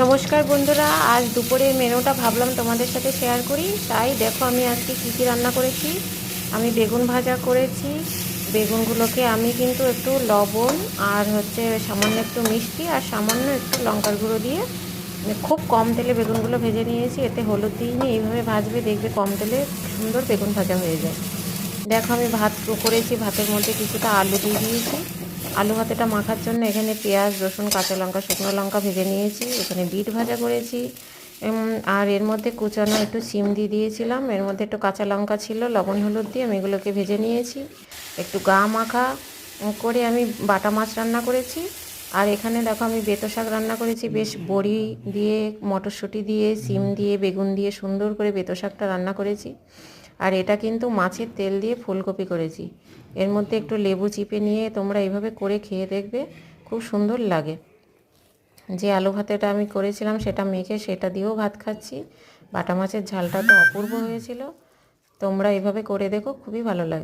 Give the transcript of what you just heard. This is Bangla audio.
নমস্কার বন্ধুরা, আজ দুপুরে মেনুটা ভাবলাম তোমাদের সাথে শেয়ার করি। তাই দেখো আমি আজকে কী কী রান্না করেছি। আমি বেগুন ভাজা করেছি। বেগুনগুলোকে আমি কিন্তু একটু লবণ আর সামান্য একটু মিষ্টি আর সামান্য একটু লঙ্কার গুঁড়ো দিয়ে খুব কম তেলে বেগুনগুলো ভেজে নিয়েছি। এতে হলুদ দিইনি। এইভাবে ভাজবে, দেখবে কম তেলে সুন্দর বেগুন ভাজা হয়ে যায়। দেখো আমি ভাত করেছি, ভাতের মধ্যে কিছুটা আলু দিয়ে দিয়েছি। আলু ভাতেটা মাখার জন্য এখানে পেঁয়াজ, রসুন, কাঁচা লঙ্কা, শুকনো লঙ্কা ভেজে নিয়েছি। এখানে বিট ভাজা করেছি। আর এর মধ্যে কুচানো একটু সিম দিয়ে দিয়েছিলাম। এর মধ্যে একটু কাঁচা লঙ্কা ছিল, লবণ হলুদ দিয়ে আমি এগুলোকে ভেজে নিয়েছি। একটু গা মাখা করে আমি বাটা মাছ রান্না করেছি। আর এখানে দেখো আমি বেতো শাক রান্না করেছি, বেশ বড়ি দিয়ে, মটরশুঁটি দিয়ে, সিম দিয়ে, বেগুন দিয়ে সুন্দর করে বেতো শাকটা রান্না করেছি। আর এটা কিন্তু মাছের তেল দিয়ে ফুলকপি করেছি। এর মধ্যে একটু লেবু চিপে নিয়ে তোমরা এইভাবে করে খেয়ে দেখবে, খুব সুন্দর লাগে। যে আলু ভাতেটা আমি করেছিলাম সেটা মেখে সেটা দিয়েও ভাত খাচ্ছি। বাটা মাছের ঝালটা তো অপূর্ব হয়েছিল। তোমরা এইভাবে করে দেখো, খুবই ভালো লাগে।